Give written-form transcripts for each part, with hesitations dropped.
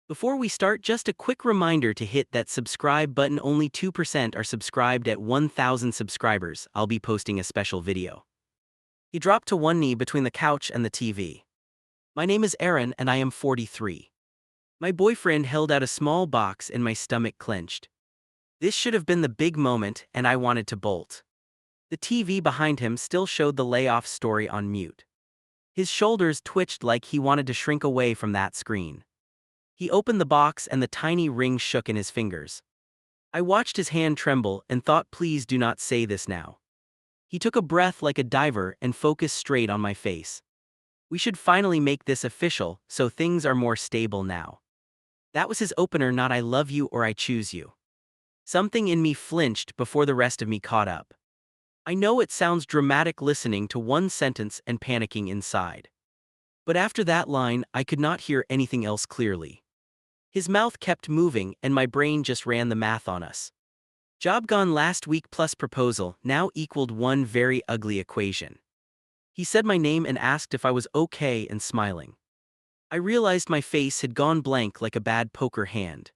Before we start, just a quick reminder to hit that subscribe button. Only 2% are subscribed. At 1,000 subscribers, I'll be posting a special video. He dropped to one knee between the couch and the TV. My name is Aaron and I am 43. My boyfriend held out a small box and my stomach clenched. This should have been the big moment and I wanted to bolt. The TV behind him still showed the layoff story on mute. His shoulders twitched like he wanted to shrink away from that screen. He opened the box and the tiny ring shook in his fingers. I watched his hand tremble and thought, please do not say this now. He took a breath like a diver and focused straight on my face. We should finally make this official, so things are more stable now. That was his opener, not I love you or I choose you. Something in me flinched before the rest of me caught up. I know it sounds dramatic listening to one sentence and panicking inside. But after that line, I could not hear anything else clearly. His mouth kept moving and my brain just ran the math on us. Job gone last week plus proposal now equaled one very ugly equation. He said my name and asked if I was okay and smiling. I realized my face had gone blank like a bad poker hand.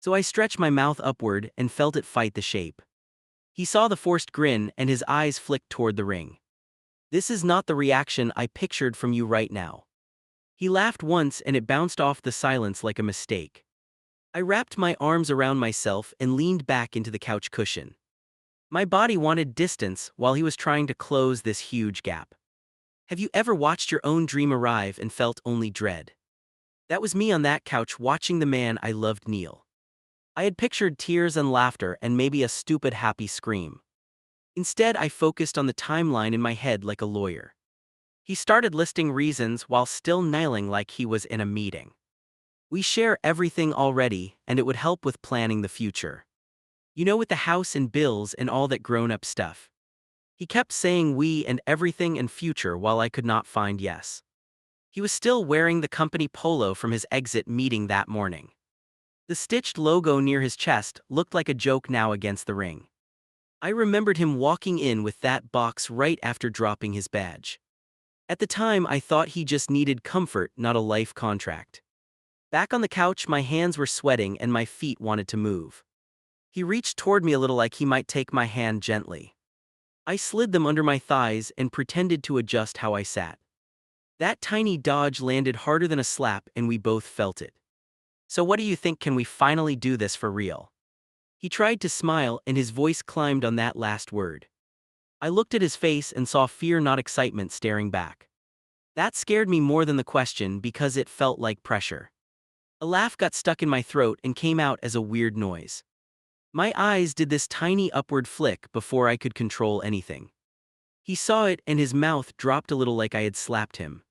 So I stretched my mouth upward and felt it fight the shape. He saw the forced grin and his eyes flicked toward the ring. This is not the reaction I pictured from you right now. He laughed once and it bounced off the silence like a mistake. I wrapped my arms around myself and leaned back into the couch cushion. My body wanted distance while he was trying to close this huge gap. Have you ever watched your own dream arrive and felt only dread? That was me on that couch watching the man I loved kneel. I had pictured tears and laughter and maybe a stupid happy scream. Instead, I focused on the timeline in my head like a lawyer. He started listing reasons while still kneeling like he was in a meeting. We share everything already, and it would help with planning the future. You know, with the house and bills and all that grown-up stuff. He kept saying we and everything and future while I could not find yes. He was still wearing the company polo from his exit meeting that morning. The stitched logo near his chest looked like a joke now against the ring. I remembered him walking in with that box right after dropping his badge. At the time, I thought he just needed comfort, not a life contract. Back on the couch, my hands were sweating and my feet wanted to move. He reached toward me a little like he might take my hand gently. I slid them under my thighs and pretended to adjust how I sat. That tiny dodge landed harder than a slap and we both felt it. So what do you think? Can we finally do this for real? He tried to smile and his voice climbed on that last word. I looked at his face and saw fear, not excitement, staring back. That scared me more than the question because it felt like pressure. A laugh got stuck in my throat and came out as a weird noise. My eyes did this tiny upward flick before I could control anything. He saw it and his mouth dropped a little like I had slapped him.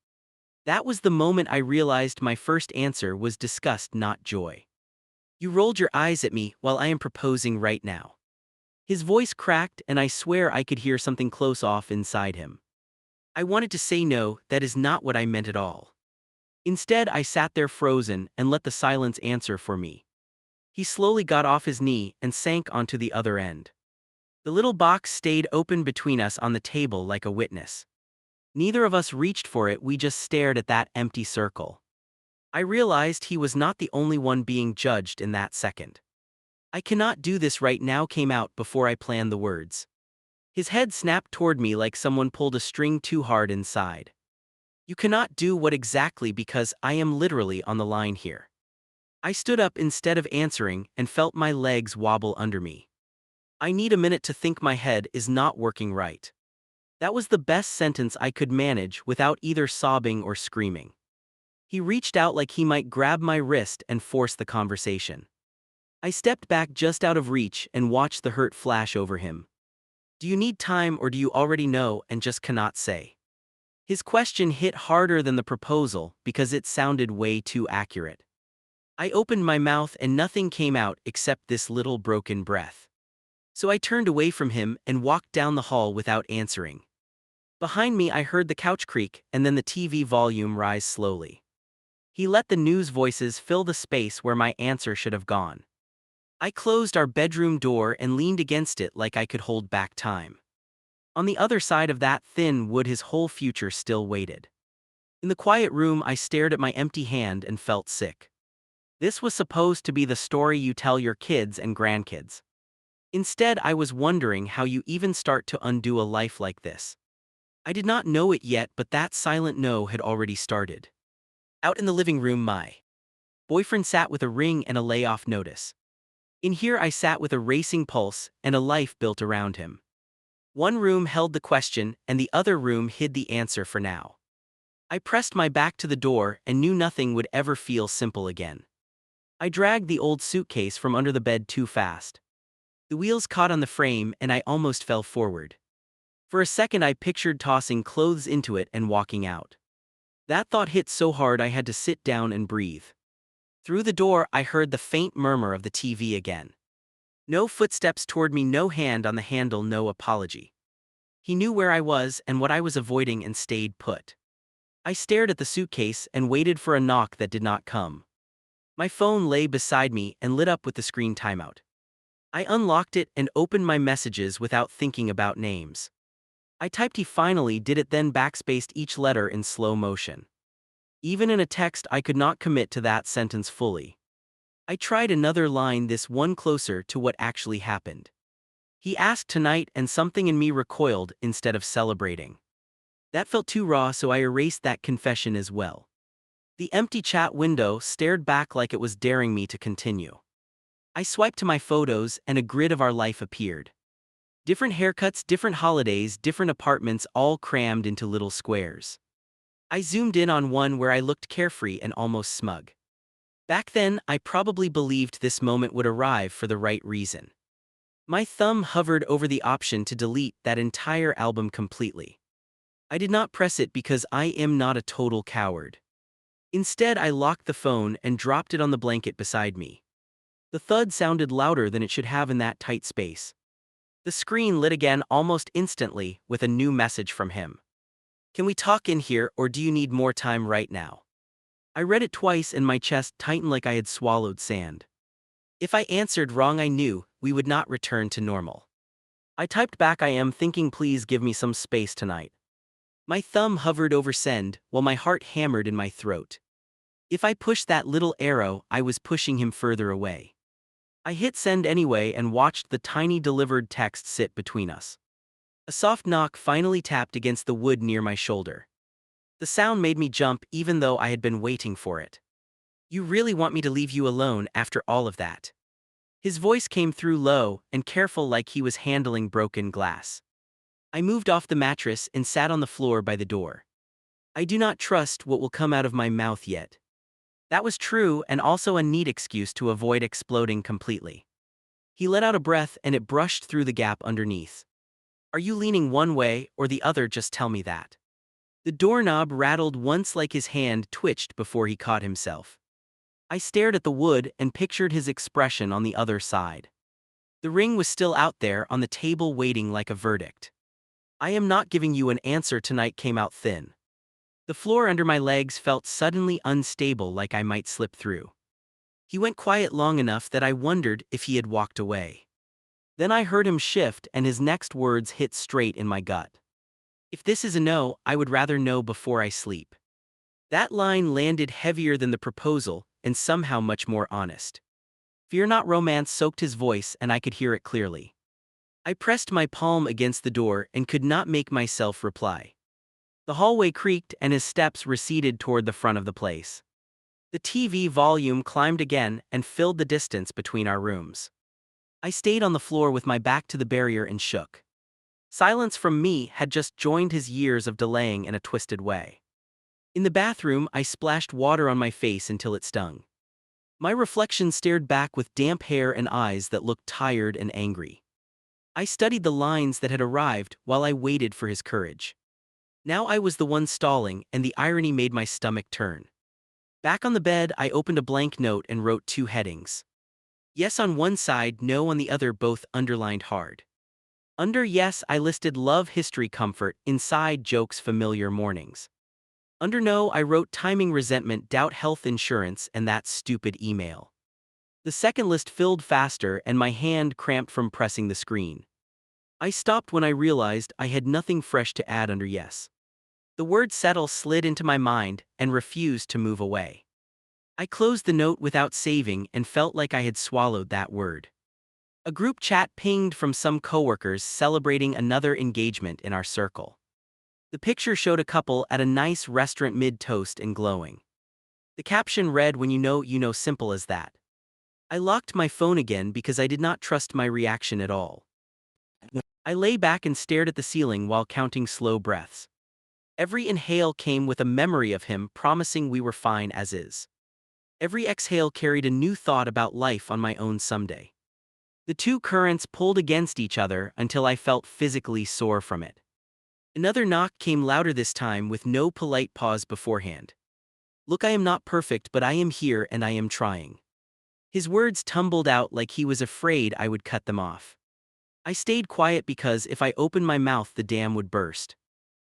That was the moment I realized my first answer was disgust, not joy. You rolled your eyes at me while I am proposing right now. His voice cracked and I swear I could hear something close off inside him. I wanted to say no, that is not what I meant at all. Instead, I sat there frozen and let the silence answer for me. He slowly got off his knee and sank onto the other end. The little box stayed open between us on the table like a witness. Neither of us reached for it, we just stared at that empty circle. I realized he was not the only one being judged in that second. I cannot do this right now came out before I planned the words. His head snapped toward me like someone pulled a string too hard inside. You cannot do what exactly because I am literally on the line here. I stood up instead of answering and felt my legs wobble under me. I need a minute to think, my head is not working right. That was the best sentence I could manage without either sobbing or screaming. He reached out like he might grab my wrist and force the conversation. I stepped back just out of reach and watched the hurt flash over him. Do you need time or do you already know and just cannot say? His question hit harder than the proposal because it sounded way too accurate. I opened my mouth and nothing came out except this little broken breath. So I turned away from him and walked down the hall without answering. Behind me I heard the couch creak and then the TV volume rise slowly. He let the news voices fill the space where my answer should have gone. I closed our bedroom door and leaned against it like I could hold back time. On the other side of that thin wood his whole future still waited. In the quiet room I stared at my empty hand and felt sick. This was supposed to be the story you tell your kids and grandkids. Instead, I was wondering how you even start to undo a life like this. I did not know it yet, but that silent no had already started. Out in the living room, my boyfriend sat with a ring and a layoff notice. In here, I sat with a racing pulse and a life built around him. One room held the question, and the other room hid the answer for now. I pressed my back to the door and knew nothing would ever feel simple again. I dragged the old suitcase from under the bed too fast. The wheels caught on the frame and I almost fell forward. For a second I pictured tossing clothes into it and walking out. That thought hit so hard I had to sit down and breathe. Through the door I heard the faint murmur of the TV again. No footsteps toward me, no hand on the handle, no apology. He knew where I was and what I was avoiding and stayed put. I stared at the suitcase and waited for a knock that did not come. My phone lay beside me and lit up with the screen timeout. I unlocked it and opened my messages without thinking about names. I typed "he finally did it," then backspaced each letter in slow motion. Even in a text I could not commit to that sentence fully. I tried another line, this one closer to what actually happened. He asked tonight, and something in me recoiled instead of celebrating. That felt too raw, so I erased that confession as well. The empty chat window stared back like it was daring me to continue. I swiped to my photos and a grid of our life appeared. Different haircuts, different holidays, different apartments, all crammed into little squares. I zoomed in on one where I looked carefree and almost smug. Back then, I probably believed this moment would arrive for the right reason. My thumb hovered over the option to delete that entire album completely. I did not press it because I am not a total coward. Instead, I locked the phone and dropped it on the blanket beside me. The thud sounded louder than it should have in that tight space. The screen lit again almost instantly with a new message from him. "Can we talk in here, or do you need more time right now?" I read it twice and my chest tightened like I had swallowed sand. If I answered wrong, I knew we would not return to normal. I typed back, "I am thinking, please give me some space tonight." My thumb hovered over send while my heart hammered in my throat. If I pushed that little arrow, I was pushing him further away. I hit send anyway and watched the tiny delivered text sit between us. A soft knock finally tapped against the wood near my shoulder. The sound made me jump even though I had been waiting for it. "You really want me to leave you alone after all of that?" His voice came through low and careful, like he was handling broken glass. I moved off the mattress and sat on the floor by the door. I do not trust what will come out of my mouth yet. That was true, and also a neat excuse to avoid exploding completely. He let out a breath and it brushed through the gap underneath. "Are you leaning one way or the other? Just tell me that." The doorknob rattled once, like his hand twitched before he caught himself. I stared at the wood and pictured his expression on the other side. The ring was still out there on the table, waiting like a verdict. "I am not giving you an answer tonight" came out thin. The floor under my legs felt suddenly unstable, like I might slip through. He went quiet long enough that I wondered if he had walked away. Then I heard him shift and his next words hit straight in my gut. "If this is a no, I would rather know before I sleep." That line landed heavier than the proposal and somehow much more honest. Fear not romance soaked his voice and I could hear it clearly. I pressed my palm against the door and could not make myself reply. The hallway creaked and his steps receded toward the front of the place. The TV volume climbed again and filled the distance between our rooms. I stayed on the floor with my back to the barrier and shook. Silence from me had just joined his years of delaying in a twisted way. In the bathroom, I splashed water on my face until it stung. My reflection stared back with damp hair and eyes that looked tired and angry. I studied the lines that had arrived while I waited for his courage. Now I was the one stalling, and the irony made my stomach turn. Back on the bed, I opened a blank note and wrote two headings. Yes on one side, no on the other, both underlined hard. Under yes, I listed love, history, comfort; inside, jokes, familiar mornings. Under no, I wrote timing, resentment, doubt, health insurance, and that stupid email. The second list filled faster and my hand cramped from pressing the screen. I stopped when I realized I had nothing fresh to add under yes. The word settle slid into my mind and refused to move away. I closed the note without saving and felt like I had swallowed that word. A group chat pinged from some coworkers celebrating another engagement in our circle. The picture showed a couple at a nice restaurant mid-toast and glowing. The caption read, "When you know, simple as that." I locked my phone again because I did not trust my reaction at all. I lay back and stared at the ceiling while counting slow breaths. Every inhale came with a memory of him promising we were fine as is. Every exhale carried a new thought about life on my own someday. The two currents pulled against each other until I felt physically sore from it. Another knock came louder this time with no polite pause beforehand. "Look, I am not perfect, but I am here and I am trying." His words tumbled out like he was afraid I would cut them off. I stayed quiet because if I opened my mouth, the dam would burst.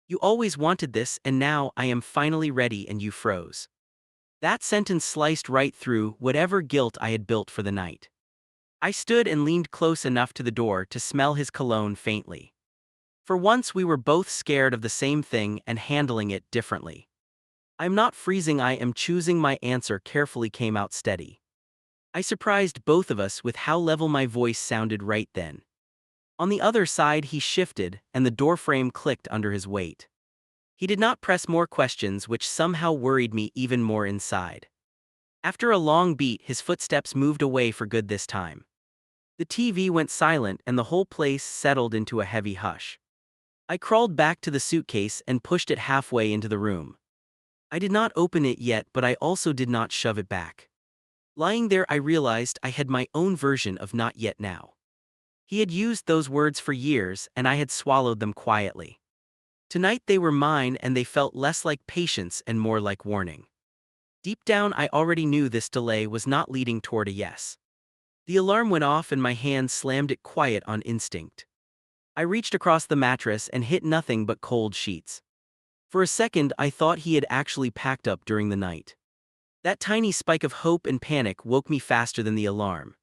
"You always wanted this, and now I am finally ready," and you froze. That sentence sliced right through whatever guilt I had built for the night. I stood and leaned close enough to the door to smell his cologne faintly. For once we were both scared of the same thing and handling it differently. "I'm not freezing, I am choosing." My answer carefully came out steady. I surprised both of us with how level my voice sounded right then. On the other side he shifted, and the doorframe clicked under his weight. He did not press more questions, which somehow worried me even more inside. After a long beat, his footsteps moved away for good this time. The TV went silent and the whole place settled into a heavy hush. I crawled back to the suitcase and pushed it halfway into the room. I did not open it yet, but I also did not shove it back. Lying there, I realized I had my own version of "not yet" now. He had used those words for years, and I had swallowed them quietly. Tonight they were mine, and they felt less like patience and more like warning. Deep down, I already knew this delay was not leading toward a yes. The alarm went off and my hand slammed it quiet on instinct. I reached across the mattress and hit nothing but cold sheets. For a second, I thought he had actually packed up during the night. That tiny spike of hope and panic woke me faster than the alarm.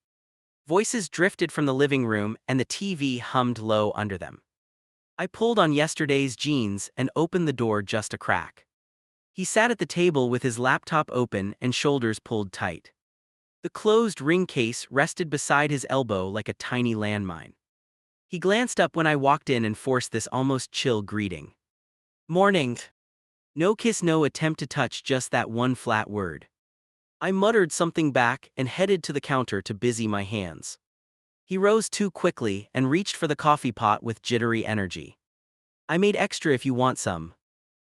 Voices drifted from the living room and the TV hummed low under them. I pulled on yesterday's jeans and opened the door just a crack. He sat at the table with his laptop open and shoulders pulled tight. The closed ring case rested beside his elbow like a tiny landmine. He glanced up when I walked in and forced this almost chill greeting. "Morning." No kiss, no attempt to touch, just that one flat word. I muttered something back and headed to the counter to busy my hands. He rose too quickly and reached for the coffee pot with jittery energy. "I made extra if you want some."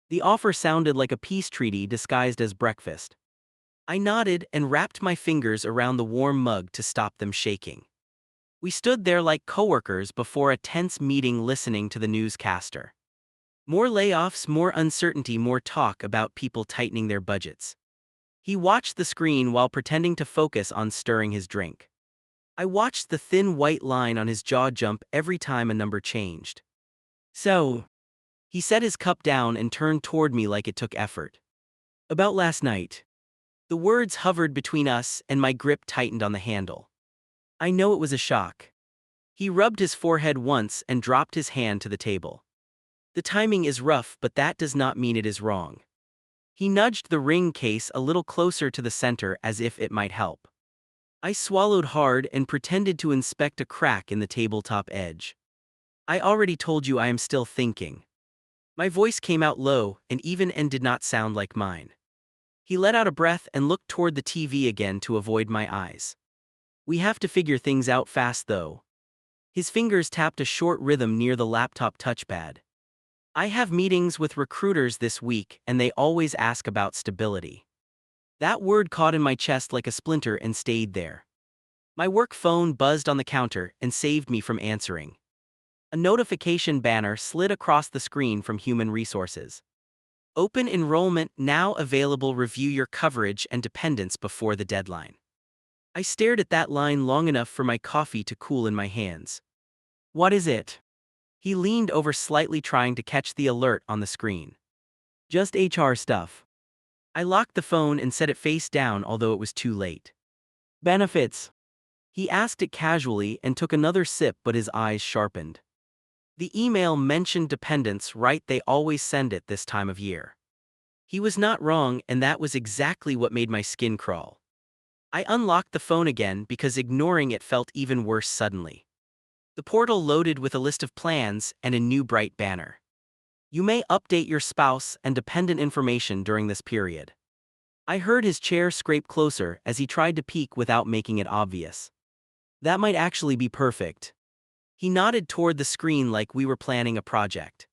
The offer sounded like a peace treaty disguised as breakfast. I nodded and wrapped my fingers around the warm mug to stop them shaking. We stood there like coworkers before a tense meeting listening to the newscaster. More layoffs, more uncertainty, more talk about people tightening their budgets. He watched the screen while pretending to focus on stirring his drink. I watched the thin white line on his jaw jump every time a number changed. "So," he set his cup down and turned toward me like it took effort. "About last night." The words hovered between us and my grip tightened on the handle. I know it was a shock. He rubbed his forehead once and dropped his hand to the table. "The timing is rough, but that does not mean it is wrong." He nudged the ring case a little closer to the center as if it might help. I swallowed hard and pretended to inspect a crack in the tabletop edge. "I already told you I am still thinking." My voice came out low and even and did not sound like mine. He let out a breath and looked toward the TV again to avoid my eyes. "We have to figure things out fast, though." His fingers tapped a short rhythm near the laptop touchpad. "I have meetings with recruiters this week and they always ask about stability." That word caught in my chest like a splinter and stayed there. My work phone buzzed on the counter and saved me from answering. A notification banner slid across the screen from Human Resources. "Open enrollment now available. Review your coverage and dependents before the deadline." I stared at that line long enough for my coffee to cool in my hands. "What is it?" He leaned over slightly, trying to catch the alert on the screen. "Just HR stuff." I locked the phone and set it face down, although it was too late. "Benefits?" He asked it casually and took another sip, but his eyes sharpened. "The email mentioned dependents, right? They always send it this time of year." He was not wrong, and that was exactly what made my skin crawl. I unlocked the phone again because ignoring it felt even worse suddenly. The portal loaded with a list of plans and a new bright banner. You may update your spouse and dependent information during this period. I heard his chair scrape closer as he tried to peek without making it obvious. That might actually be perfect. He nodded toward the screen like we were planning a project.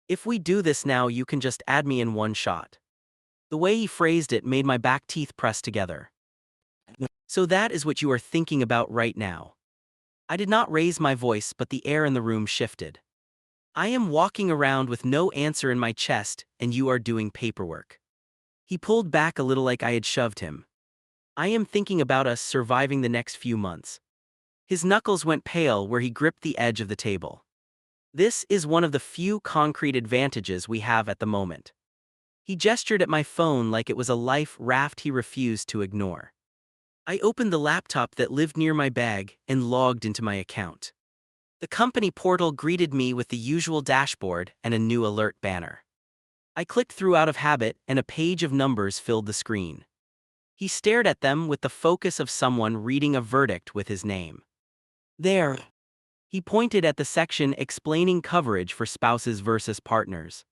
If we do this now, you can just add me in one shot. The way he phrased it made my back teeth press together. So that is what you are thinking about right now. I did not raise my voice, but the air in the room shifted. I am walking around with no answer in my chest, and you are doing paperwork. He pulled back a little like I had shoved him. I am thinking about us surviving the next few months. His knuckles went pale where he gripped the edge of the table. This is one of the few concrete advantages we have at the moment. He gestured at my phone like it was a life raft he refused to ignore. I opened the laptop that lived near my bag and logged into my account. The company portal greeted me with the usual dashboard and a new alert banner. I clicked through out of habit, and a page of numbers filled the screen. He stared at them with the focus of someone reading a verdict with his name. There. He pointed at the section explaining coverage for spouses versus partners.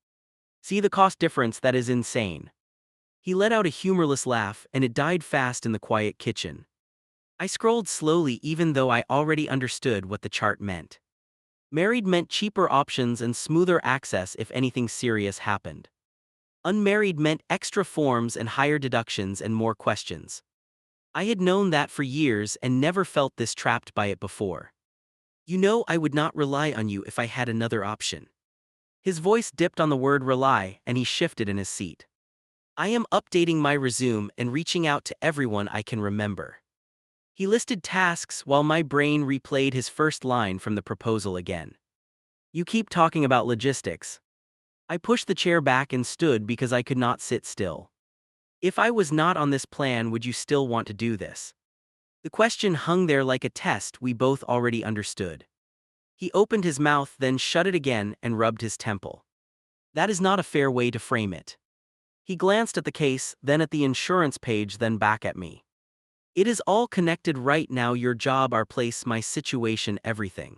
See the cost difference? That is insane. He let out a humorless laugh, and it died fast in the quiet kitchen. I scrolled slowly even though I already understood what the chart meant. Married meant cheaper options and smoother access if anything serious happened. Unmarried meant extra forms and higher deductions and more questions. I had known that for years and never felt this trapped by it before. You know, I would not rely on you if I had another option. His voice dipped on the word rely, and he shifted in his seat. I am updating my resume and reaching out to everyone I can remember. He listed tasks while my brain replayed his first line from the proposal again. You keep talking about logistics. I pushed the chair back and stood because I could not sit still. If I was not on this plan, would you still want to do this? The question hung there like a test we both already understood. He opened his mouth, then shut it again and rubbed his temple. That is not a fair way to frame it. He glanced at the case, then at the insurance page, then back at me. It is all connected right now: your job, our place, my situation, everything.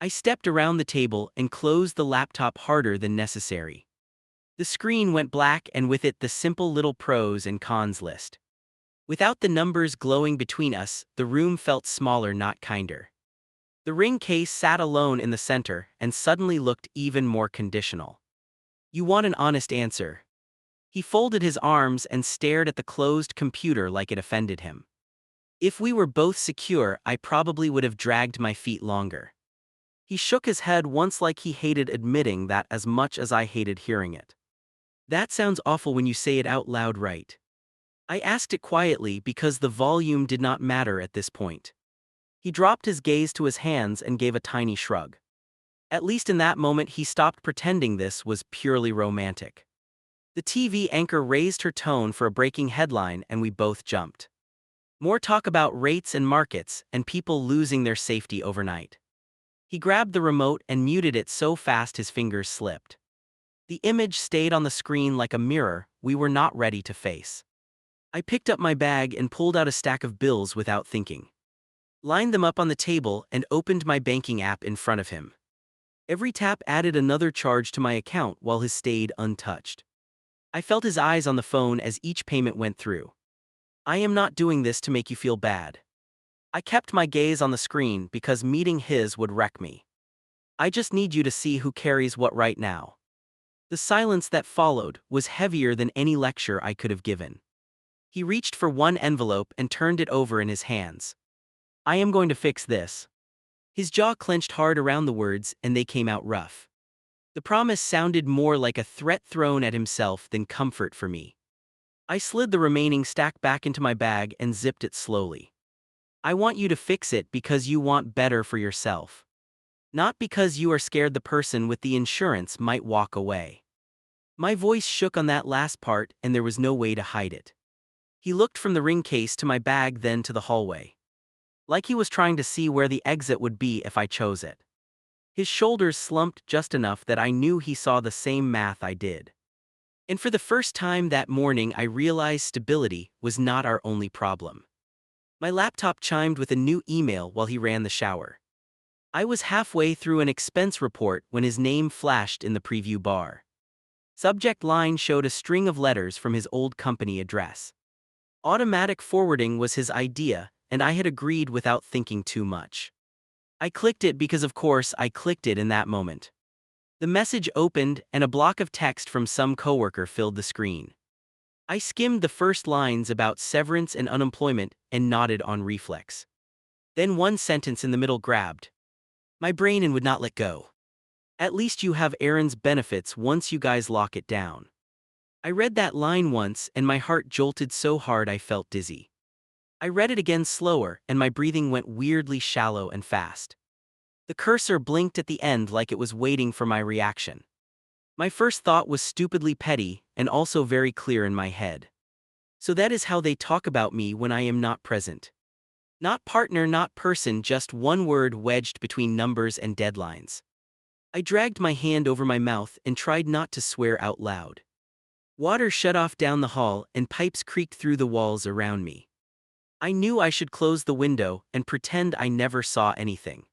I stepped around the table and closed the laptop harder than necessary. The screen went black, and with it the simple little pros and cons list. Without the numbers glowing between us, the room felt smaller, not kinder. The ring case sat alone in the center and suddenly looked even more conditional. You want an honest answer? He folded his arms and stared at the closed computer like it offended him. If we were both secure, I probably would have dragged my feet longer. He shook his head once like he hated admitting that as much as I hated hearing it. That sounds awful when you say it out loud, right? I asked it quietly because the volume did not matter at this point. He dropped his gaze to his hands and gave a tiny shrug. At least in that moment he stopped pretending this was purely romantic. The TV anchor raised her tone for a breaking headline and we both jumped. More talk about rates and markets and people losing their safety overnight. He grabbed the remote and muted it so fast his fingers slipped. The image stayed on the screen like a mirror we were not ready to face. I picked up my bag and pulled out a stack of bills without thinking. Lined them up on the table and opened my banking app in front of him. Every tap added another charge to my account while his stayed untouched. I felt his eyes on the phone as each payment went through. I am not doing this to make you feel bad. I kept my gaze on the screen because meeting his would wreck me. I just need you to see who carries what right now. The silence that followed was heavier than any lecture I could have given. He reached for one envelope and turned it over in his hands. I am going to fix this. His jaw clenched hard around the words, and they came out rough. The promise sounded more like a threat thrown at himself than comfort for me. I slid the remaining stack back into my bag and zipped it slowly. I want you to fix it because you want better for yourself. Not because you are scared the person with the insurance might walk away. My voice shook on that last part, and there was no way to hide it. He looked from the ring case to my bag, then to the hallway. Like he was trying to see where the exit would be if I chose it. His shoulders slumped just enough that I knew he saw the same math I did. And for the first time that morning, I realized stability was not our only problem. My laptop chimed with a new email while he ran the shower. I was halfway through an expense report when his name flashed in the preview bar. Subject line showed a string of letters from his old company address. Automatic forwarding was his idea, and I had agreed without thinking too much. I clicked it because, of course, I clicked it in that moment. The message opened, and a block of text from some coworker filled the screen. I skimmed the first lines about severance and unemployment and nodded on reflex. Then one sentence in the middle grabbed my brain and would not let go. At least you have Aaron's benefits once you guys lock it down. I read that line once and my heart jolted so hard I felt dizzy. I read it again slower and my breathing went weirdly shallow and fast. The cursor blinked at the end like it was waiting for my reaction. My first thought was stupidly petty and also very clear in my head. So that is how they talk about me when I am not present. Not partner, not person, just one word wedged between numbers and deadlines. I dragged my hand over my mouth and tried not to swear out loud. Water shut off down the hall and pipes creaked through the walls around me. I knew I should close the window and pretend I never saw anything.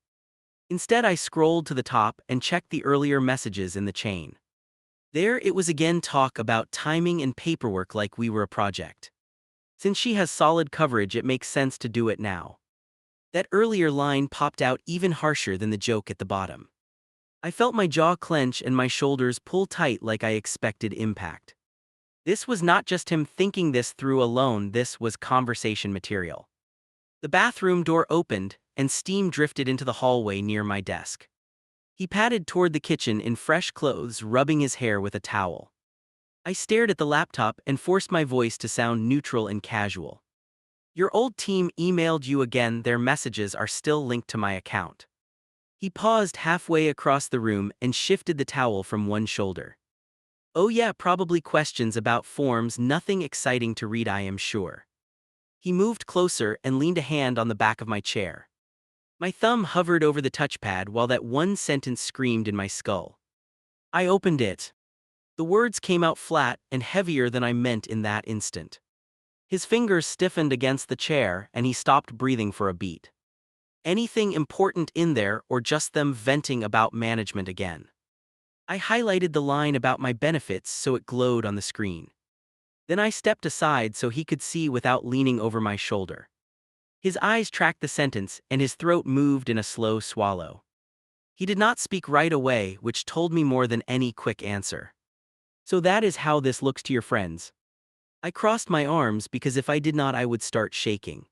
Instead, I scrolled to the top and checked the earlier messages in the chain. There it was again, talk about timing and paperwork like we were a project. Since she has solid coverage, it makes sense to do it now. That earlier line popped out even harsher than the joke at the bottom. I felt my jaw clench and my shoulders pull tight like I expected impact. This was not just him thinking this through alone, this was conversation material. The bathroom door opened, and steam drifted into the hallway near my desk. He padded toward the kitchen in fresh clothes, rubbing his hair with a towel. I stared at the laptop and forced my voice to sound neutral and casual. Your old team emailed you again, their messages are still linked to my account. He paused halfway across the room and shifted the towel from one shoulder. Oh yeah, probably questions about forms, nothing exciting to read, I am sure. He moved closer and leaned a hand on the back of my chair. My thumb hovered over the touchpad while that one sentence screamed in my skull. I opened it. The words came out flat and heavier than I meant in that instant. His fingers stiffened against the chair and he stopped breathing for a beat. Anything important in there or just them venting about management again? I highlighted the line about my benefits so it glowed on the screen. Then I stepped aside so he could see without leaning over my shoulder. His eyes tracked the sentence and his throat moved in a slow swallow. He did not speak right away, which told me more than any quick answer. So that is how this looks to your friends. I crossed my arms because if I did not I would start shaking.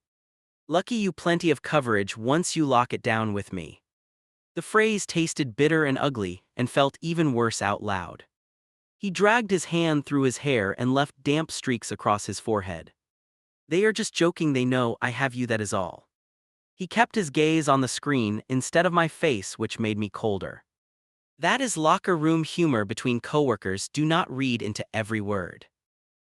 Lucky you, plenty of coverage once you lock it down with me. The phrase tasted bitter and ugly and felt even worse out loud. He dragged his hand through his hair and left damp streaks across his forehead. They are just joking, they know I have you, that is all. He kept his gaze on the screen instead of my face, which made me colder. That is locker room humor between coworkers, do not read into every word.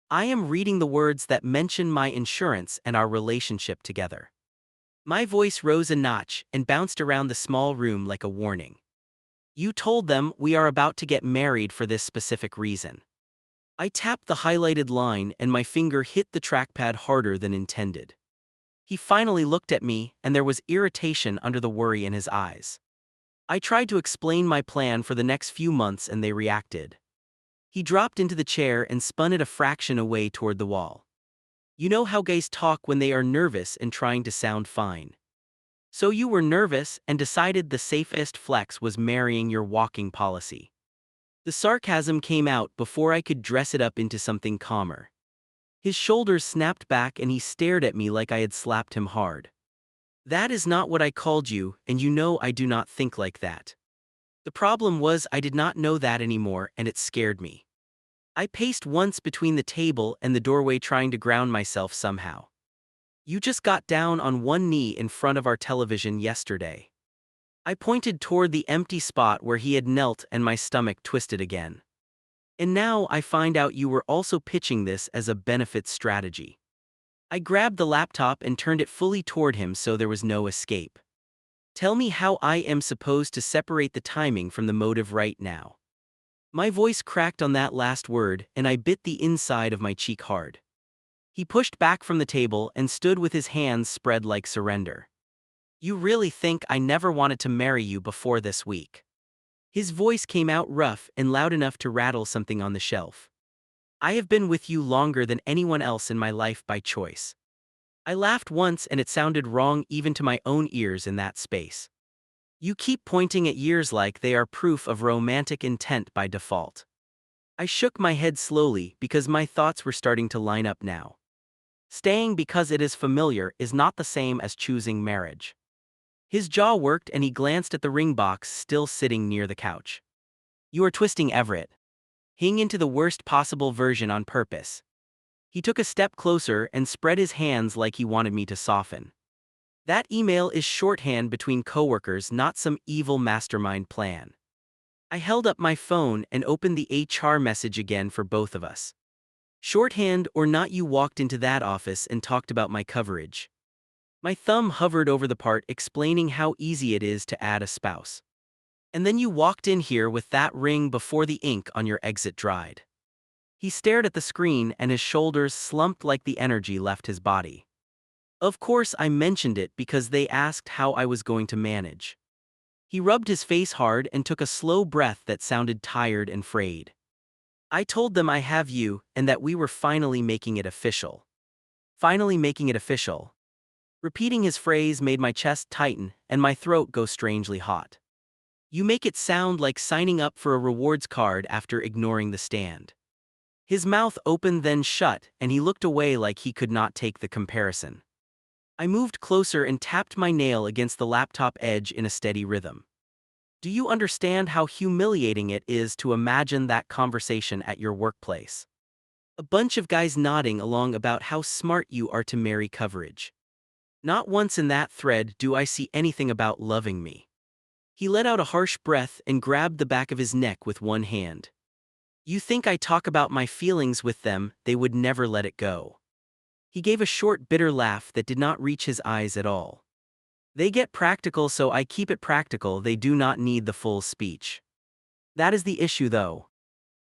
I am reading the words that mention my insurance and our relationship together. My voice rose a notch and bounced around the small room like a warning. You told them we are about to get married for this specific reason. I tapped the highlighted line and my finger hit the trackpad harder than intended. He finally looked at me and there was irritation under the worry in his eyes. I tried to explain my plan for the next few months and they reacted. He dropped into the chair and spun it a fraction away toward the wall. You know how guys talk when they are nervous and trying to sound fine. So you were nervous and decided the safest flex was marrying your walking policy. The sarcasm came out before I could dress it up into something calmer. His shoulders snapped back and he stared at me like I had slapped him hard. That is not what I called you, and you know I do not think like that. The problem was I did not know that anymore and it scared me. I paced once between the table and the doorway trying to ground myself somehow. You just got down on one knee in front of our television yesterday. I pointed toward the empty spot where he had knelt and my stomach twisted again. And now I find out you were also pitching this as a benefit strategy. I grabbed the laptop and turned it fully toward him so there was no escape. Tell me how I am supposed to separate the timing from the motive right now. My voice cracked on that last word, and I bit the inside of my cheek hard. He pushed back from the table and stood with his hands spread like surrender. You really think I never wanted to marry you before this week? His voice came out rough and loud enough to rattle something on the shelf. I have been with you longer than anyone else in my life by choice. I laughed once and it sounded wrong even to my own ears in that space. You keep pointing at years like they are proof of romantic intent by default. I shook my head slowly because my thoughts were starting to line up now. Staying because it is familiar is not the same as choosing marriage. His jaw worked and he glanced at the ring box still sitting near the couch. You are twisting Everett. Hing into the worst possible version on purpose. He took a step closer and spread his hands like he wanted me to soften. That email is shorthand between coworkers, not some evil mastermind plan. I held up my phone and opened the HR message again for both of us. Shorthand or not, you walked into that office and talked about my coverage. My thumb hovered over the part explaining how easy it is to add a spouse. And then you walked in here with that ring before the ink on your exit dried. He stared at the screen and his shoulders slumped like the energy left his body. Of course I mentioned it because they asked how I was going to manage. He rubbed his face hard and took a slow breath that sounded tired and frayed. I told them I have you and that we were finally making it official. Finally making it official. Repeating his phrase made my chest tighten and my throat go strangely hot. You make it sound like signing up for a rewards card after ignoring the stand. His mouth opened then shut and he looked away like he could not take the comparison. I moved closer and tapped my nail against the laptop edge in a steady rhythm. Do you understand how humiliating it is to imagine that conversation at your workplace? A bunch of guys nodding along about how smart you are to marry coverage. Not once in that thread do I see anything about loving me. He let out a harsh breath and grabbed the back of his neck with one hand. You think I talk about my feelings with them, they would never let it go. He gave a short, bitter laugh that did not reach his eyes at all. They get practical, so I keep it practical. They do not need the full speech. That is the issue, though.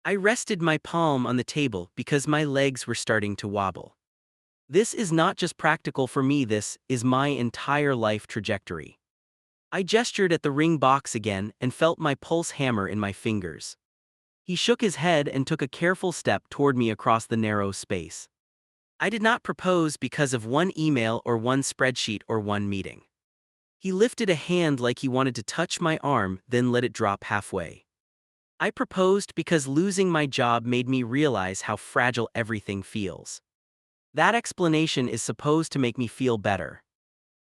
I rested my palm on the table because my legs were starting to wobble. This is not just practical for me, this is my entire life trajectory. I gestured at the ring box again and felt my pulse hammer in my fingers. He shook his head and took a careful step toward me across the narrow space. I did not propose because of one email or one spreadsheet or one meeting. He lifted a hand like he wanted to touch my arm, then let it drop halfway. I proposed because losing my job made me realize how fragile everything feels. That explanation is supposed to make me feel better.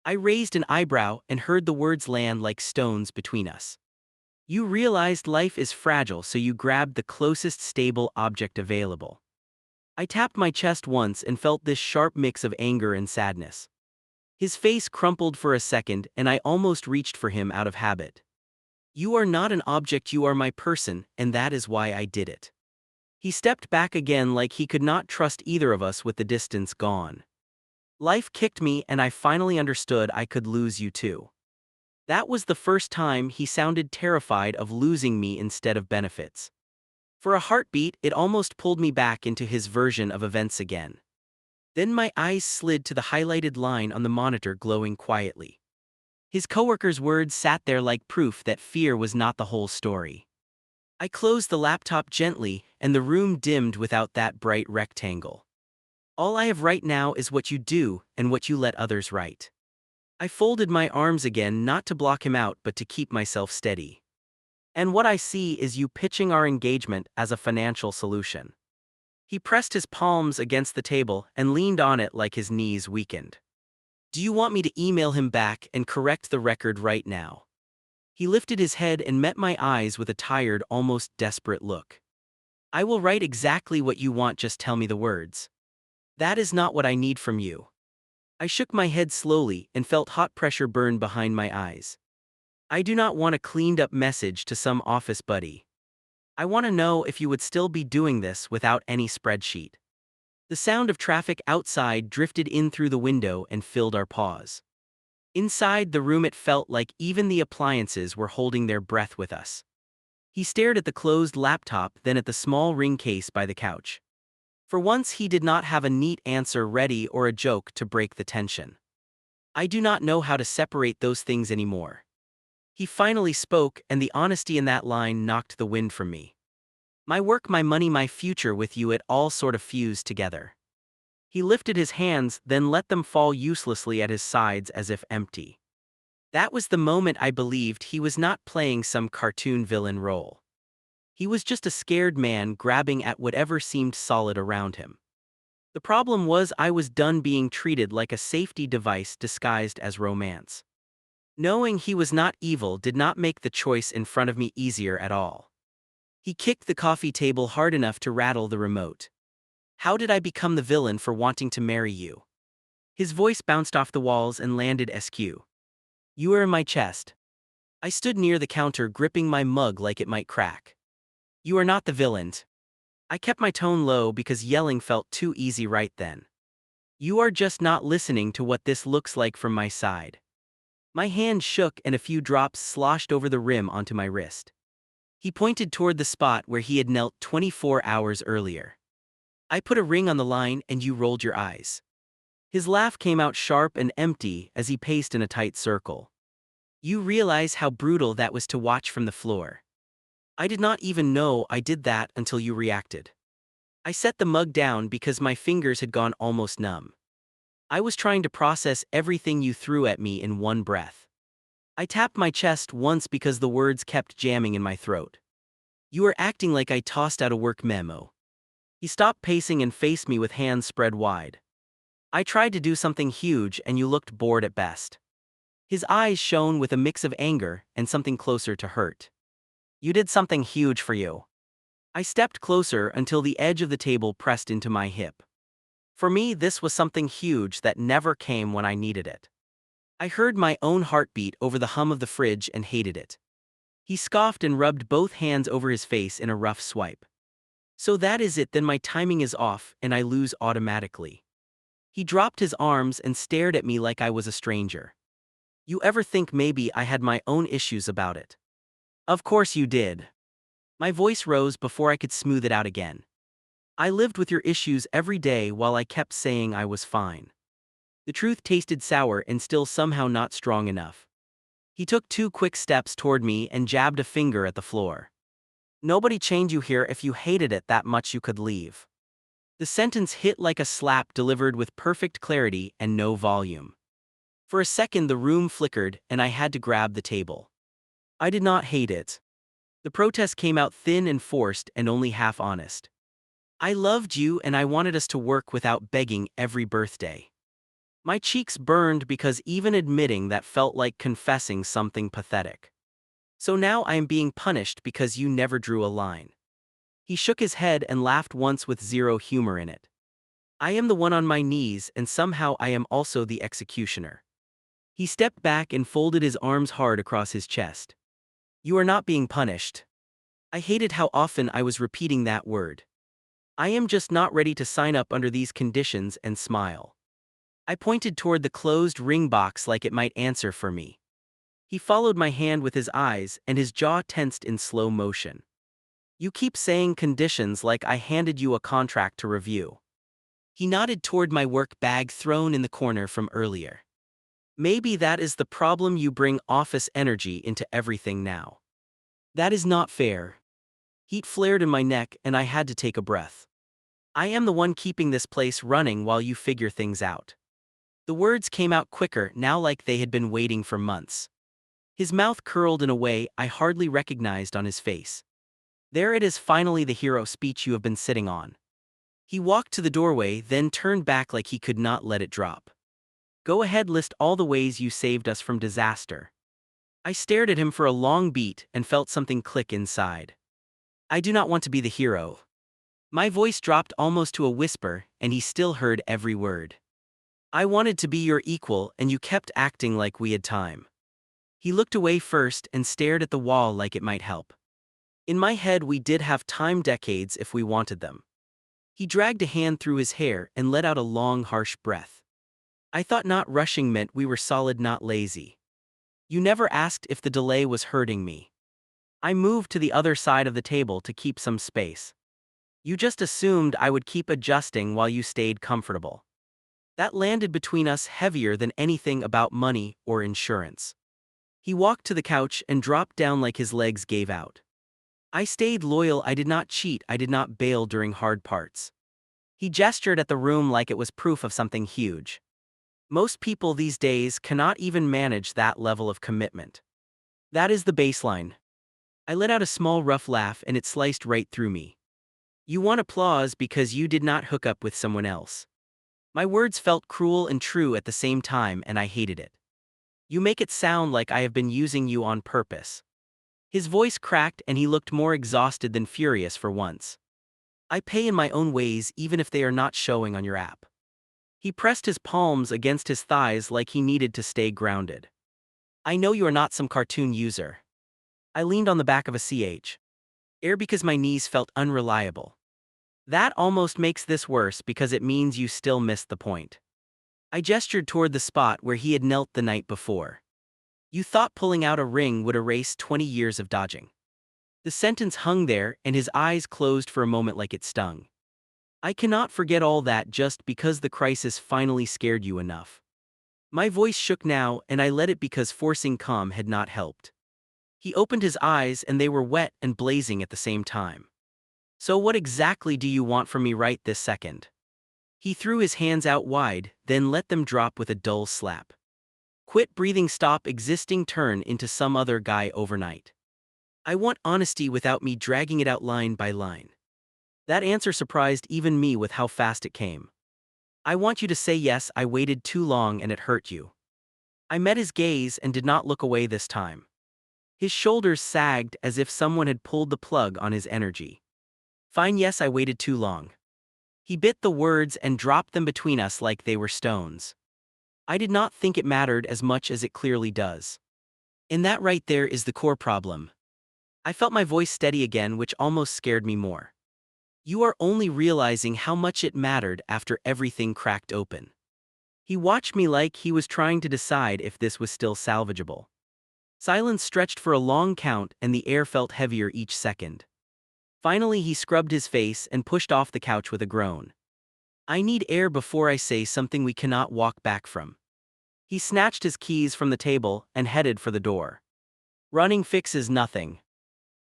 I raised an eyebrow and heard the words land like stones between us. You realized life is fragile, so you grabbed the closest stable object available. I tapped my chest once and felt this sharp mix of anger and sadness. His face crumpled for a second and I almost reached for him out of habit. You are not an object, you are my person, and that is why I did it. He stepped back again like he could not trust either of us with the distance gone. Life kicked me and I finally understood I could lose you too. That was the first time he sounded terrified of losing me instead of benefits. For a heartbeat, it almost pulled me back into his version of events again. Then my eyes slid to the highlighted line on the monitor glowing quietly. His coworker's words sat there like proof that fear was not the whole story. I closed the laptop gently, and the room dimmed without that bright rectangle. All I have right now is what you do and what you let others write. I folded my arms again, not to block him out but to keep myself steady. And what I see is you pitching our engagement as a financial solution. He pressed his palms against the table and leaned on it like his knees weakened. Do you want me to email him back and correct the record right now? He lifted his head and met my eyes with a tired, almost desperate look. I will write exactly what you want, just tell me the words. That is not what I need from you. I shook my head slowly and felt hot pressure burn behind my eyes. I do not want a cleaned-up message to some office buddy. I want to know if you would still be doing this without any spreadsheet. The sound of traffic outside drifted in through the window and filled our pause. Inside the room it felt like even the appliances were holding their breath with us. He stared at the closed laptop, then at the small ring case by the couch. For once, he did not have a neat answer ready or a joke to break the tension. I do not know how to separate those things anymore. He finally spoke, and the honesty in that line knocked the wind from me. My work, my money, my future with you, it all sort of fused together. He lifted his hands, then let them fall uselessly at his sides as if empty. That was the moment I believed he was not playing some cartoon villain role. He was just a scared man grabbing at whatever seemed solid around him. The problem was I was done being treated like a safety device disguised as romance. Knowing he was not evil did not make the choice in front of me easier at all. He kicked the coffee table hard enough to rattle the remote. How did I become the villain for wanting to marry you? His voice bounced off the walls and landed askew. You were in my chest. I stood near the counter gripping my mug like it might crack. You are not the villain. I kept my tone low because yelling felt too easy right then. You are just not listening to what this looks like from my side. My hand shook and a few drops sloshed over the rim onto my wrist. He pointed toward the spot where he had knelt 24 hours earlier. I put a ring on the line and you rolled your eyes. His laugh came out sharp and empty as he paced in a tight circle. You realize how brutal that was to watch from the floor. I did not even know I did that until you reacted. I set the mug down because my fingers had gone almost numb. I was trying to process everything you threw at me in one breath. I tapped my chest once because the words kept jamming in my throat. You were acting like I tossed out a work memo. He stopped pacing and faced me with hands spread wide. I tried to do something huge and you looked bored at best. His eyes shone with a mix of anger and something closer to hurt. You did something huge for you. I stepped closer until the edge of the table pressed into my hip. For me, this was something huge that never came when I needed it. I heard my own heartbeat over the hum of the fridge and hated it. He scoffed and rubbed both hands over his face in a rough swipe. So that is it, then my timing is off and I lose automatically. He dropped his arms and stared at me like I was a stranger. You ever think maybe I had my own issues about it? Of course you did. My voice rose before I could smooth it out again. I lived with your issues every day while I kept saying I was fine. The truth tasted sour and still somehow not strong enough. He took 2 quick steps toward me and jabbed a finger at the floor. Nobody chained you here. If you hated it that much you could leave. The sentence hit like a slap delivered with perfect clarity and no volume. For a second the room flickered and I had to grab the table. I did not hate it. The protest came out thin and forced and only half honest. I loved you and I wanted us to work without begging every birthday. My cheeks burned because even admitting that felt like confessing something pathetic. So now I am being punished because you never drew a line. He shook his head and laughed once with zero humor in it. I am the one on my knees and somehow I am also the executioner. He stepped back and folded his arms hard across his chest. You are not being punished. I hated how often I was repeating that word. I am just not ready to sign up under these conditions and smile. I pointed toward the closed ring box like it might answer for me. He followed my hand with his eyes and his jaw tensed in slow motion. You keep saying conditions like I handed you a contract to review. He nodded toward my work bag thrown in the corner from earlier. Maybe that is the problem, you bring office energy into everything now. That is not fair. Heat flared in my neck and I had to take a breath. I am the one keeping this place running while you figure things out. The words came out quicker now like they had been waiting for months. His mouth curled in a way I hardly recognized on his face. There it is, finally the hero speech you have been sitting on. He walked to the doorway then turned back like he could not let it drop. Go ahead, list all the ways you saved us from disaster. I stared at him for a long beat and felt something click inside. I do not want to be the hero. My voice dropped almost to a whisper and he still heard every word. I wanted to be your equal and you kept acting like we had time. He looked away first and stared at the wall like it might help. In my head we did have time, decades if we wanted them. He dragged a hand through his hair and let out a long harsh breath. I thought not rushing meant we were solid, not lazy. You never asked if the delay was hurting me. I moved to the other side of the table to keep some space. You just assumed I would keep adjusting while you stayed comfortable. That landed between us heavier than anything about money or insurance. He walked to the couch and dropped down like his legs gave out. I stayed loyal. I did not cheat. I did not bail during hard parts. He gestured at the room like it was proof of something huge. Most people these days cannot even manage that level of commitment. That is the baseline. I let out a small rough laugh and it sliced right through me. You want applause because you did not hook up with someone else. My words felt cruel and true at the same time, and I hated it. You make it sound like I have been using you on purpose. His voice cracked and he looked more exhausted than furious for once. I pay in my own ways even if they are not showing on your app. He pressed his palms against his thighs like he needed to stay grounded. I know you are not some cartoon user. I leaned on the back of a chair because my knees felt unreliable. That almost makes this worse because it means you still missed the point. I gestured toward the spot where he had knelt the night before. You thought pulling out a ring would erase 20 years of dodging. The sentence hung there and his eyes closed for a moment like it stung. I cannot forget all that just because the crisis finally scared you enough. My voice shook now and I let it because forcing calm had not helped. He opened his eyes and they were wet and blazing at the same time. So what exactly do you want from me right this second? He threw his hands out wide, then let them drop with a dull slap. Quit breathing, stop existing, turn into some other guy overnight. I want honesty without me dragging it out line by line. That answer surprised even me with how fast it came. I want you to say yes, I waited too long and it hurt you. I met his gaze and did not look away this time. His shoulders sagged as if someone had pulled the plug on his energy. Fine, yes, I waited too long. He bit the words and dropped them between us like they were stones. I did not think it mattered as much as it clearly does. And that right there is the core problem. I felt my voice steady again, which almost scared me more. You are only realizing how much it mattered after everything cracked open. He watched me like he was trying to decide if this was still salvageable. Silence stretched for a long count and the air felt heavier each second. Finally, he scrubbed his face and pushed off the couch with a groan. I need air before I say something we cannot walk back from. He snatched his keys from the table and headed for the door. Running fixes nothing.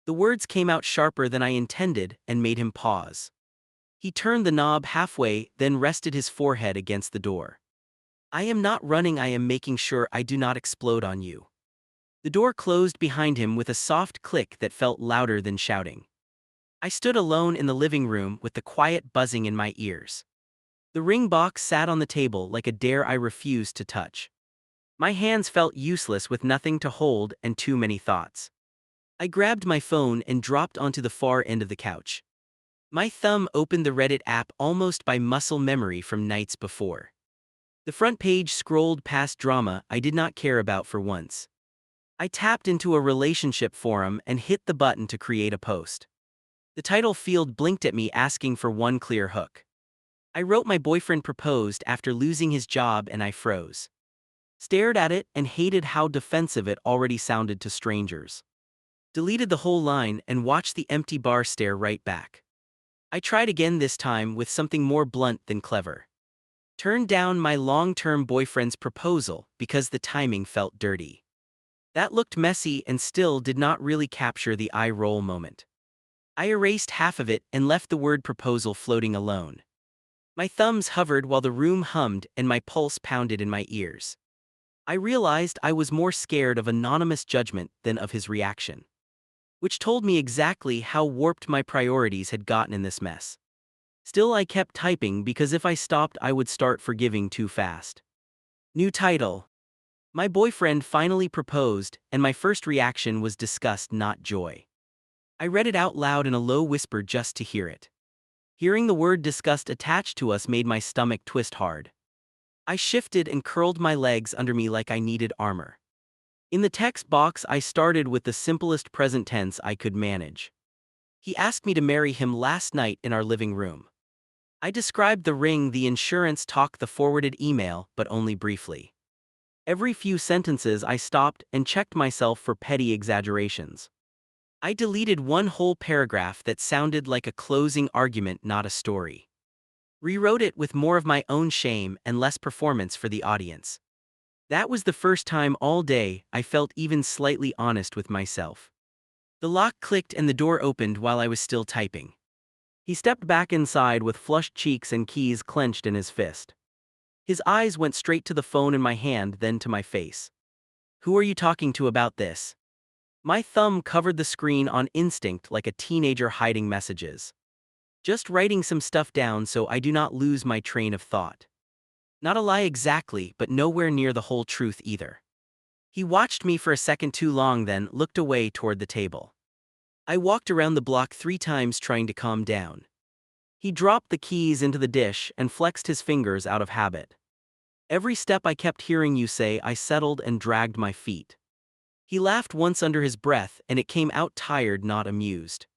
The words came out sharper than I intended and made him pause. He turned the knob halfway, then rested his forehead against the door. I am not running, I am making sure I do not explode on you. The door closed behind him with a soft click that felt louder than shouting. I stood alone in the living room with the quiet buzzing in my ears. The ring box sat on the table like a dare I refused to touch. My hands felt useless with nothing to hold and too many thoughts. I grabbed my phone and dropped onto the far end of the couch. My thumb opened the Reddit app almost by muscle memory from nights before. The front page scrolled past drama I did not care about for once. I tapped into a relationship forum and hit the button to create a post. The title field blinked at me asking for one clear hook. I wrote my boyfriend proposed after losing his job and I froze. Stared at it and hated how defensive it already sounded to strangers. Deleted the whole line and watched the empty bar stare right back. I tried again, this time with something more blunt than clever. Turned down my long-term boyfriend's proposal because the timing felt dirty. That looked messy and still did not really capture the eye roll moment. I erased half of it and left the word proposal floating alone. My thumbs hovered while the room hummed and my pulse pounded in my ears. I realized I was more scared of anonymous judgment than of his reaction. Which told me exactly how warped my priorities had gotten in this mess. Still, I kept typing because if I stopped I would start forgiving too fast. New title. My boyfriend finally proposed, and my first reaction was disgust, not joy. I read it out loud in a low whisper just to hear it. Hearing the word disgust attached to us made my stomach twist hard. I shifted and curled my legs under me like I needed armor. In the text box I started with the simplest present tense I could manage. He asked me to marry him last night in our living room. I described the ring, the insurance talk, the forwarded email, but only briefly. Every few sentences I stopped and checked myself for petty exaggerations. I deleted one whole paragraph that sounded like a closing argument, not a story. Rewrote it with more of my own shame and less performance for the audience. That was the first time all day I felt even slightly honest with myself. The lock clicked and the door opened while I was still typing. He stepped back inside with flushed cheeks and keys clenched in his fist. His eyes went straight to the phone in my hand, then to my face. "Who are you talking to about this?" My thumb covered the screen on instinct like a teenager hiding messages. "Just writing some stuff down so I do not lose my train of thought." Not a lie exactly, but nowhere near the whole truth either. He watched me for a second too long, then looked away toward the table. I walked around the block 3 times trying to calm down. He dropped the keys into the dish and flexed his fingers out of habit. "Every step I kept hearing you say," I settled and dragged my feet. He laughed once under his breath, and it came out tired, not amused.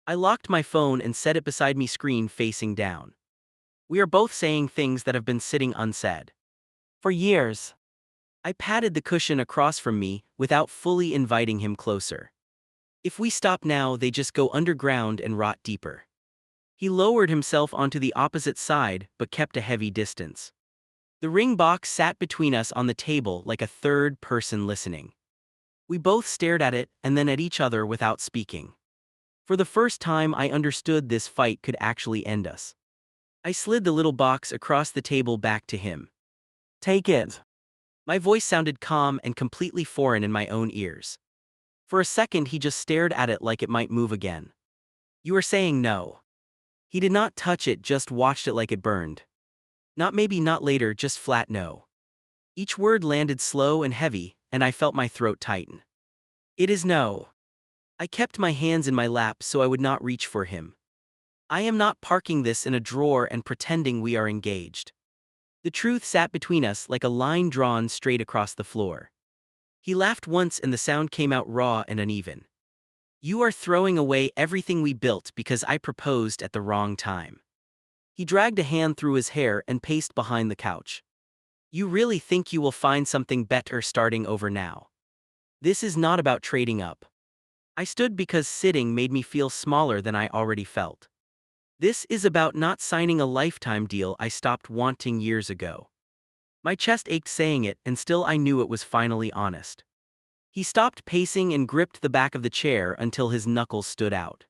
I locked my phone and set it beside me, screen facing down. "We are both saying things that have been sitting unsaid for years." I patted the cushion across from me without fully inviting him closer. "If we stop now, they just go underground and rot deeper." He lowered himself onto the opposite side but kept a heavy distance. The ring box sat between us on the table like a third person listening. We both stared at it and then at each other without speaking. For the first time, I understood this fight could actually end us. I slid the little box across the table back to him. "Take it." My voice sounded calm and completely foreign in my own ears. For a second, he just stared at it like it might move again. "You are saying no." He did not touch it, just watched it like it burned. "Not maybe, not later, just flat no." Each word landed slow and heavy, and I felt my throat tighten. "It is no." I kept my hands in my lap so I would not reach for him. "I am not parking this in a drawer and pretending we are engaged." The truth sat between us like a line drawn straight across the floor. He laughed once and the sound came out raw and uneven. "You are throwing away everything we built because I proposed at the wrong time." He dragged a hand through his hair and paced behind the couch. "You really think you will find something better starting over now? This is not about trading up." I stood because sitting made me feel smaller than I already felt. "This is about not signing a lifetime deal I stopped wanting years ago." My chest ached saying it, and still I knew it was finally honest. He stopped pacing and gripped the back of the chair until his knuckles stood out.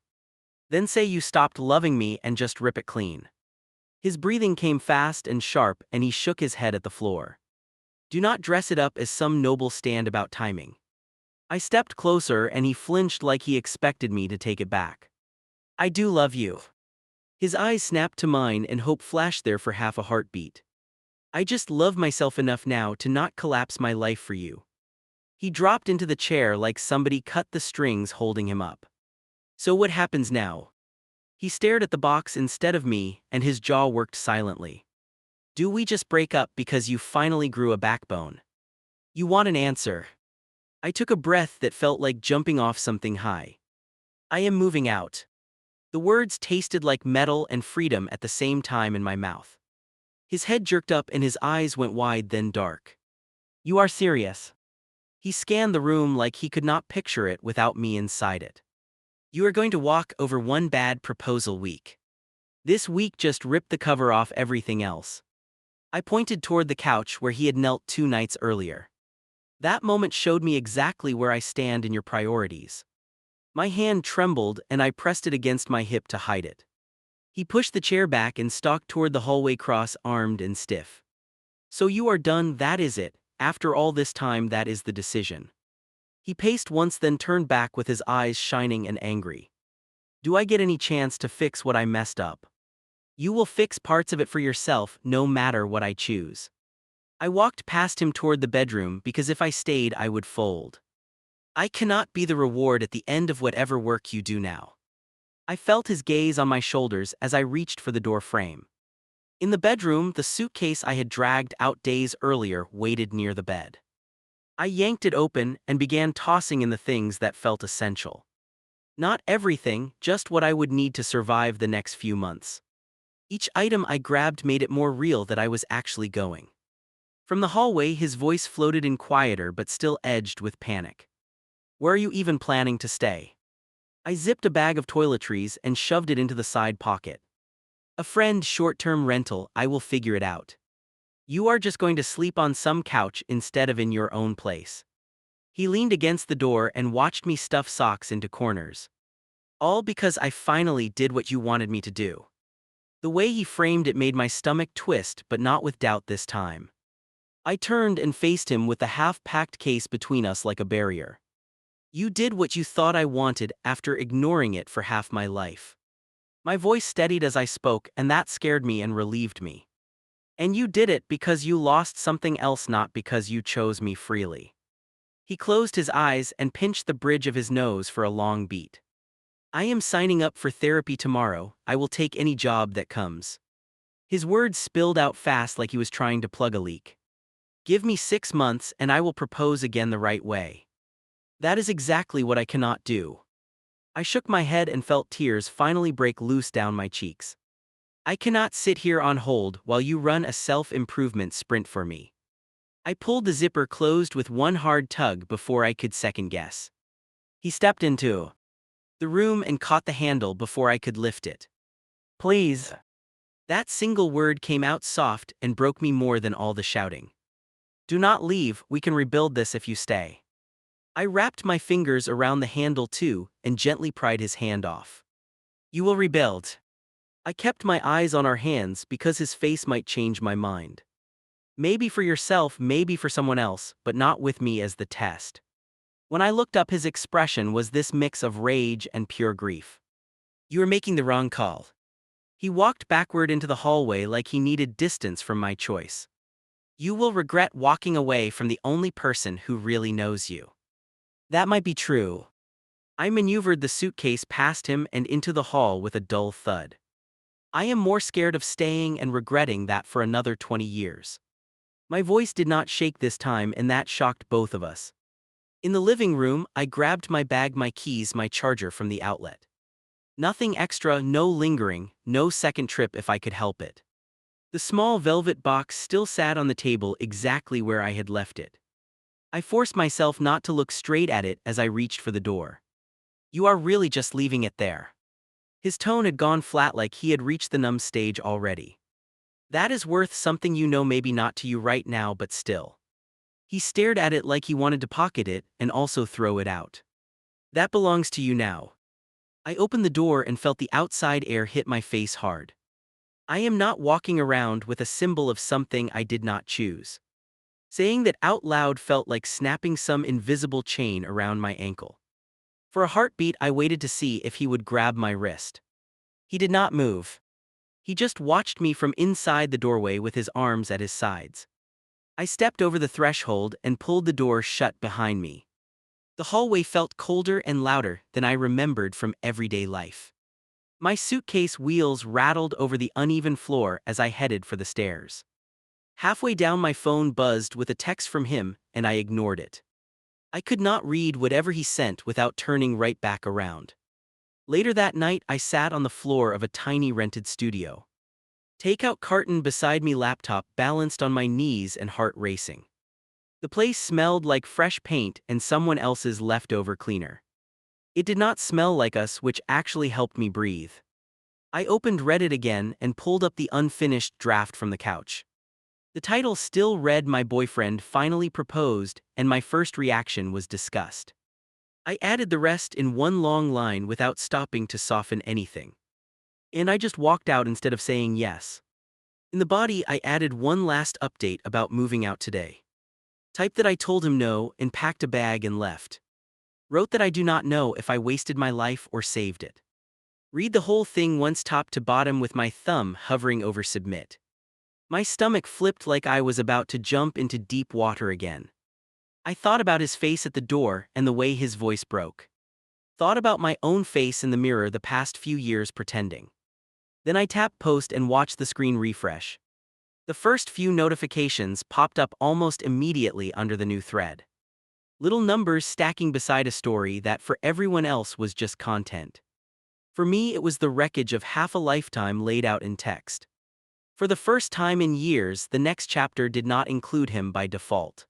"Then say you stopped loving me and just rip it clean." His breathing came fast and sharp, and he shook his head at the floor. "Do not dress it up as some noble stand about timing." I stepped closer and he flinched like he expected me to take it back. "I do love you." His eyes snapped to mine and hope flashed there for half a heartbeat. "I just love myself enough now to not collapse my life for you." He dropped into the chair like somebody cut the strings holding him up. "So what happens now?" He stared at the box instead of me, and his jaw worked silently. "Do we just break up because you finally grew a backbone?" "You want an answer?" I took a breath that felt like jumping off something high. "I am moving out." The words tasted like metal and freedom at the same time in my mouth. His head jerked up and his eyes went wide, then dark. "You are serious?" He scanned the room like he could not picture it without me inside it. "You are going to walk over one bad proposal week. This week just ripped the cover off everything else." I pointed toward the couch where he had knelt 2 nights earlier. "That moment showed me exactly where I stand in your priorities." My hand trembled and I pressed it against my hip to hide it. He pushed the chair back and stalked toward the hallway, cross-armed and stiff. "So you are done, that is it? After all this time, that is the decision?" He paced once, then turned back with his eyes shining and angry. "Do I get any chance to fix what I messed up?" "You will fix parts of it for yourself, no matter what I choose." I walked past him toward the bedroom because if I stayed I would fold. "I cannot be the reward at the end of whatever work you do now." I felt his gaze on my shoulders as I reached for the door frame. In the bedroom, the suitcase I had dragged out days earlier waited near the bed. I yanked it open and began tossing in the things that felt essential. Not everything, just what I would need to survive the next few months. Each item I grabbed made it more real that I was actually going. From the hallway, his voice floated in, quieter but still edged with panic. "Where are you even planning to stay?" I zipped a bag of toiletries and shoved it into the side pocket. A friend short-term rental, I will figure it out. You are just going to sleep on some couch instead of in your own place. He leaned against the door and watched me stuff socks into corners. All because I finally did what you wanted me to do. The way he framed it made my stomach twist, but not with doubt this time. I turned and faced him with the half-packed case between us like a barrier. You did what you thought I wanted after ignoring it for half my life. My voice steadied as I spoke, and that scared me and relieved me. And you did it because you lost something else, not because you chose me freely. He closed his eyes and pinched the bridge of his nose for a long beat. I am signing up for therapy tomorrow. I will take any job that comes. His words spilled out fast like he was trying to plug a leak. Give me 6 months and I will propose again the right way. That is exactly what I cannot do. I shook my head and felt tears finally break loose down my cheeks. I cannot sit here on hold while you run a self-improvement sprint for me. I pulled the zipper closed with one hard tug before I could second guess. He stepped into the room and caught the handle before I could lift it. Please. That single word came out soft and broke me more than all the shouting. Do not leave, we can rebuild this if you stay. I wrapped my fingers around the handle too and gently pried his hand off. You will rebuild. I kept my eyes on our hands because his face might change my mind. Maybe for yourself, maybe for someone else, but not with me as the test. When I looked up, his expression was this mix of rage and pure grief. You are making the wrong call. He walked backward into the hallway like he needed distance from my choice. You will regret walking away from the only person who really knows you. That might be true. I maneuvered the suitcase past him and into the hall with a dull thud. I am more scared of staying and regretting that for another 20 years. My voice did not shake this time, and that shocked both of us. In the living room, I grabbed my bag, my keys, my charger from the outlet. Nothing extra, no lingering, no second trip if I could help it. The small velvet box still sat on the table exactly where I had left it. I forced myself not to look straight at it as I reached for the door. You are really just leaving it there. His tone had gone flat like he had reached the numb stage already. That is worth something, you know, maybe not to you right now, but still. He stared at it like he wanted to pocket it and also throw it out. That belongs to you now. I opened the door and felt the outside air hit my face hard. I am not walking around with a symbol of something I did not choose. Saying that out loud felt like snapping some invisible chain around my ankle. For a heartbeat, I waited to see if he would grab my wrist. He did not move. He just watched me from inside the doorway with his arms at his sides. I stepped over the threshold and pulled the door shut behind me. The hallway felt colder and louder than I remembered from everyday life. My suitcase wheels rattled over the uneven floor as I headed for the stairs. Halfway down, my phone buzzed with a text from him, and I ignored it. I could not read whatever he sent without turning right back around. Later that night, I sat on the floor of a tiny rented studio. Takeout carton beside me, laptop balanced on my knees, and heart racing. The place smelled like fresh paint and someone else's leftover cleaner. It did not smell like us, which actually helped me breathe. I opened Reddit again and pulled up the unfinished draft from the couch. The title still read "My boyfriend finally proposed," and my first reaction was disgust. I added the rest in one long line without stopping to soften anything. And I just walked out instead of saying yes. In the body, I added one last update about moving out today. Typed that I told him no and packed a bag and left. Wrote that I do not know if I wasted my life or saved it. Read the whole thing once top to bottom with my thumb hovering over submit. My stomach flipped like I was about to jump into deep water again. I thought about his face at the door and the way his voice broke. Thought about my own face in the mirror the past few years pretending. Then I tapped post and watched the screen refresh. The first few notifications popped up almost immediately under the new thread. Little numbers stacking beside a story that for everyone else was just content. For me, it was the wreckage of half a lifetime laid out in text. For the first time in years, the next chapter did not include him by default.